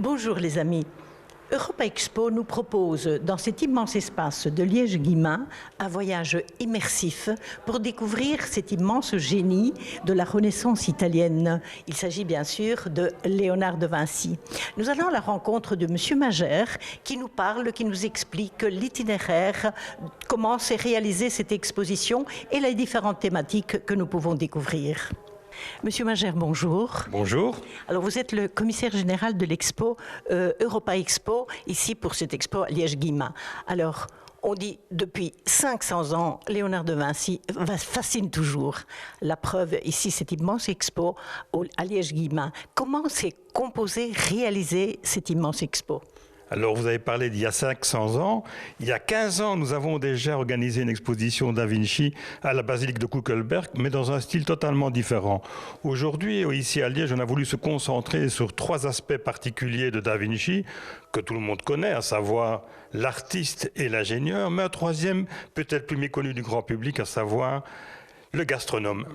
Bonjour les amis. Europa Expo nous propose, dans cet immense espace de Liège-Guillemins, un voyage immersif pour découvrir cet immense génie de la Renaissance italienne. Il s'agit bien sûr de Léonard de Vinci. Nous allons à la rencontre de M. Magère qui nous parle, qui nous explique l'itinéraire, comment s'est réalisée cette exposition et les différentes thématiques que nous pouvons découvrir. Monsieur Magère, bonjour. Bonjour. Alors vous êtes le commissaire général de l'expo Europa Expo, ici pour cette expo à Liège-Guillemins. Alors, on dit depuis 500 ans, Léonard de Vinci fascine toujours. La preuve, ici, cette immense expo à Liège-Guillemins. Comment s'est composé, réalisé cette immense expo ? Alors, vous avez parlé d'il y a 500 ans. Il y a 15 ans, nous avons déjà organisé une exposition Da Vinci à la basilique de Kuckelberg, mais dans un style totalement différent. Aujourd'hui, ici à Liège, on a voulu se concentrer sur 3 aspects particuliers de Da Vinci, que tout le monde connaît, à savoir l'artiste et l'ingénieur, mais un troisième, peut-être plus méconnu du grand public, à savoir le gastronome.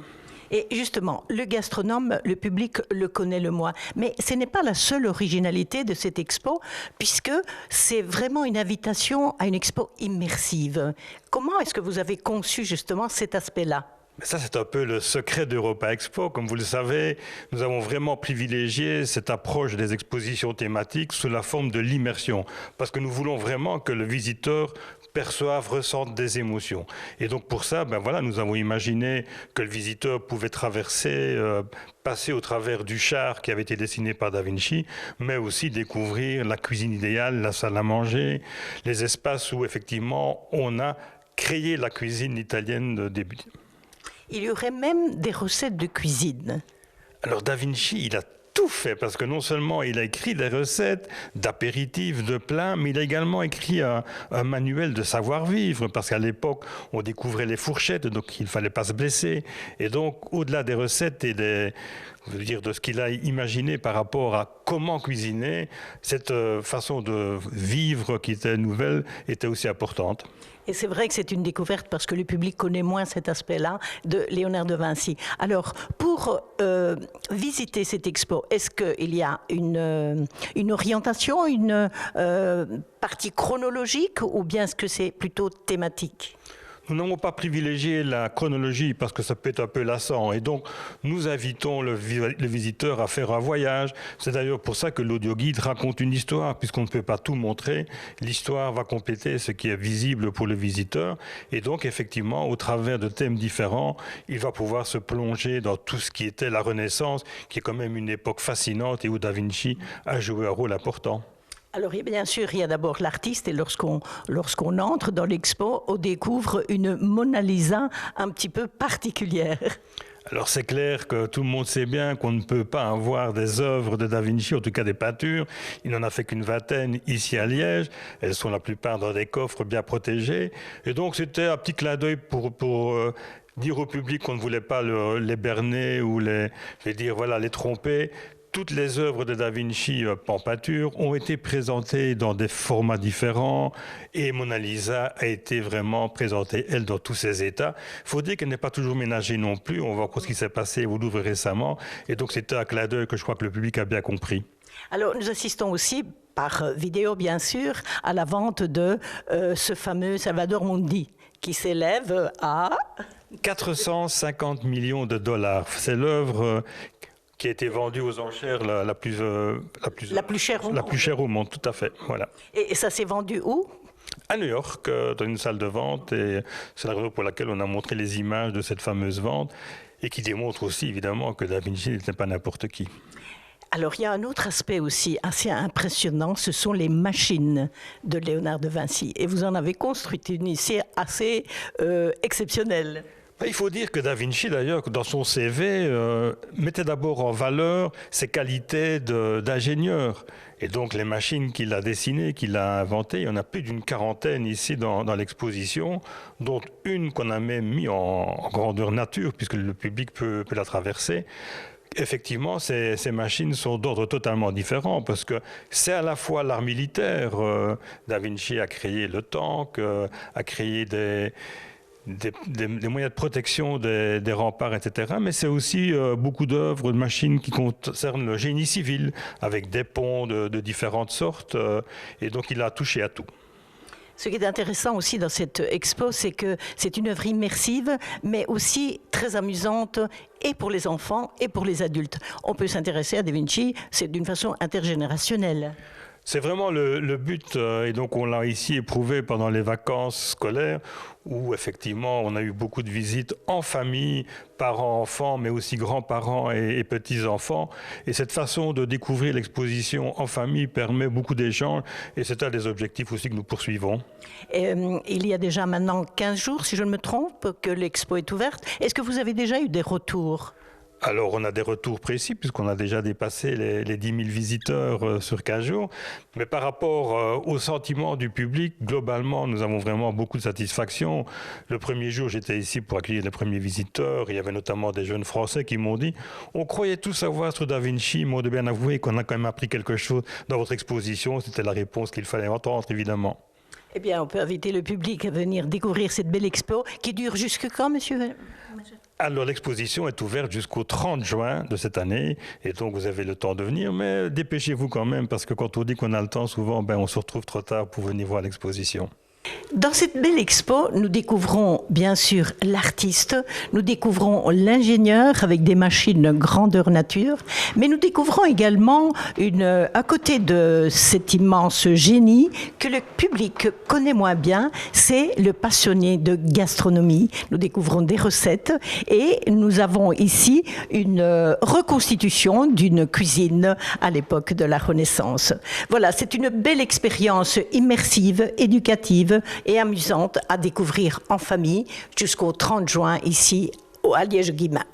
Et justement, le gastronome, le public le connaît le moins. Mais ce n'est pas la seule originalité de cette expo, puisque c'est vraiment une invitation à une expo immersive. Comment est-ce que vous avez conçu justement cet aspect-là ? Ça, c'est un peu le secret d'Europa Expo. Comme vous le savez, nous avons vraiment privilégié cette approche des expositions thématiques sous la forme de l'immersion, parce que nous voulons vraiment que le visiteur perçoivent, ressentent des émotions. Et donc pour ça, nous avons imaginé que le visiteur pouvait traverser, passer au travers du char qui avait été dessiné par Da Vinci, mais aussi découvrir la cuisine idéale, la salle à manger, les espaces où effectivement on a créé la cuisine italienne de début. Il y aurait même des recettes de cuisine. Alors Da Vinci, il a tout fait, parce que non seulement il a écrit des recettes d'apéritifs, de plats, mais il a également écrit un manuel de savoir-vivre, parce qu'à l'époque, on découvrait les fourchettes, donc il ne fallait pas se blesser. Et donc, au-delà des recettes et de ce qu'il a imaginé par rapport à comment cuisiner, cette façon de vivre qui était nouvelle était aussi importante. Et c'est vrai que c'est une découverte parce que le public connaît moins cet aspect-là de Léonard de Vinci. Alors, pour visiter cette expo, est-ce qu'il y a une orientation, une partie chronologique ou bien est-ce que c'est plutôt thématique ? Nous n'avons pas privilégié la chronologie parce que ça peut être un peu lassant et donc nous invitons le visiteur à faire un voyage. C'est d'ailleurs pour ça que l'audioguide raconte une histoire, puisqu'on ne peut pas tout montrer. L'histoire va compléter ce qui est visible pour le visiteur et donc effectivement au travers de thèmes différents, il va pouvoir se plonger dans tout ce qui était la Renaissance, qui est quand même une époque fascinante et où Da Vinci a joué un rôle important. Alors bien sûr, il y a d'abord l'artiste et lorsqu'on entre dans l'expo, on découvre une Mona Lisa un petit peu particulière. Alors c'est clair que tout le monde sait bien qu'on ne peut pas avoir des œuvres de Da Vinci, en tout cas des peintures. Il n'en a fait qu'une vingtaine ici à Liège. Elles sont la plupart dans des coffres bien protégés. Et donc c'était un petit clin d'œil pour dire au public qu'on ne voulait pas les berner ou les tromper. Toutes les œuvres de Da Vinci en peinture ont été présentées dans des formats différents et Mona Lisa a été vraiment présentée, elle, dans tous ses états. Il faut dire qu'elle n'est pas toujours ménagée non plus. On voit ce qui s'est passé au Louvre récemment. Et donc, c'était un clin d'œil que je crois que le public a bien compris. Alors, nous assistons aussi, par vidéo bien sûr, à la vente de ce fameux Salvador Mundi qui s'élève à... 450 millions de dollars. C'est l'œuvre... qui a été vendue aux enchères la plus chère au monde, tout à fait. Voilà. Et ça s'est vendu où ? À New York, dans une salle de vente. Et c'est la raison pour laquelle on a montré les images de cette fameuse vente et qui démontre aussi évidemment que Da Vinci n'était pas n'importe qui. Alors, il y a un autre aspect aussi assez impressionnant, ce sont les machines de Léonard de Vinci. Et vous en avez construit une ici assez exceptionnelle. Il faut dire que Da Vinci, d'ailleurs, dans son CV, mettait d'abord en valeur ses qualités d'ingénieur. Et donc, les machines qu'il a dessinées, qu'il a inventées, il y en a plus d'une quarantaine ici dans l'exposition, dont une qu'on a même mis en grandeur nature, puisque le public peut la traverser. Effectivement, ces machines sont d'ordre totalement différent, parce que c'est à la fois l'art militaire. Da Vinci a créé le tank, a créé des moyens de protection des remparts, etc. Mais c'est aussi beaucoup d'œuvres, de machines qui concernent le génie civil, avec des ponts de différentes sortes. Et donc il a touché à tout. Ce qui est intéressant aussi dans cette expo, c'est que c'est une œuvre immersive, mais aussi très amusante, et pour les enfants et pour les adultes. On peut s'intéresser à Da Vinci, c'est d'une façon intergénérationnelle. C'est vraiment le but, et donc on l'a ici éprouvé pendant les vacances scolaires, où effectivement on a eu beaucoup de visites en famille, parents, enfants, mais aussi grands-parents et petits-enfants. Et cette façon de découvrir l'exposition en famille permet beaucoup d'échanges, et c'est un des objectifs aussi que nous poursuivons. Il y a déjà maintenant 15 jours, si je ne me trompe, que l'expo est ouverte. Est-ce que vous avez déjà eu des retours ? Alors, on a des retours précis, puisqu'on a déjà dépassé les 10 000 visiteurs sur 15 jours. Mais par rapport au sentiment du public, globalement, nous avons vraiment beaucoup de satisfaction. Le premier jour, j'étais ici pour accueillir les premiers visiteurs. Il y avait notamment des jeunes Français qui m'ont dit « On croyait tout savoir sur Da Vinci, mais on doit bien avouer qu'on a quand même appris quelque chose dans votre exposition. » C'était la réponse qu'il fallait entendre, évidemment. Eh bien, on peut inviter le public à venir découvrir cette belle expo qui dure jusque quand, monsieur ? Alors, l'exposition est ouverte jusqu'au 30 juin de cette année, et donc vous avez le temps de venir, mais dépêchez-vous quand même, parce que quand on dit qu'on a le temps, souvent, on se retrouve trop tard pour venir voir l'exposition. Dans cette belle expo, nous découvrons bien sûr l'artiste, nous découvrons l'ingénieur avec des machines grandeur nature, mais nous découvrons également à côté de cet immense génie que le public connaît moins bien, c'est le passionné de gastronomie. Nous découvrons des recettes et nous avons ici une reconstitution d'une cuisine à l'époque de la Renaissance. Voilà, c'est une belle expérience immersive, éducative et amusante à découvrir en famille jusqu'au 30 juin ici à Liège-Guillemins.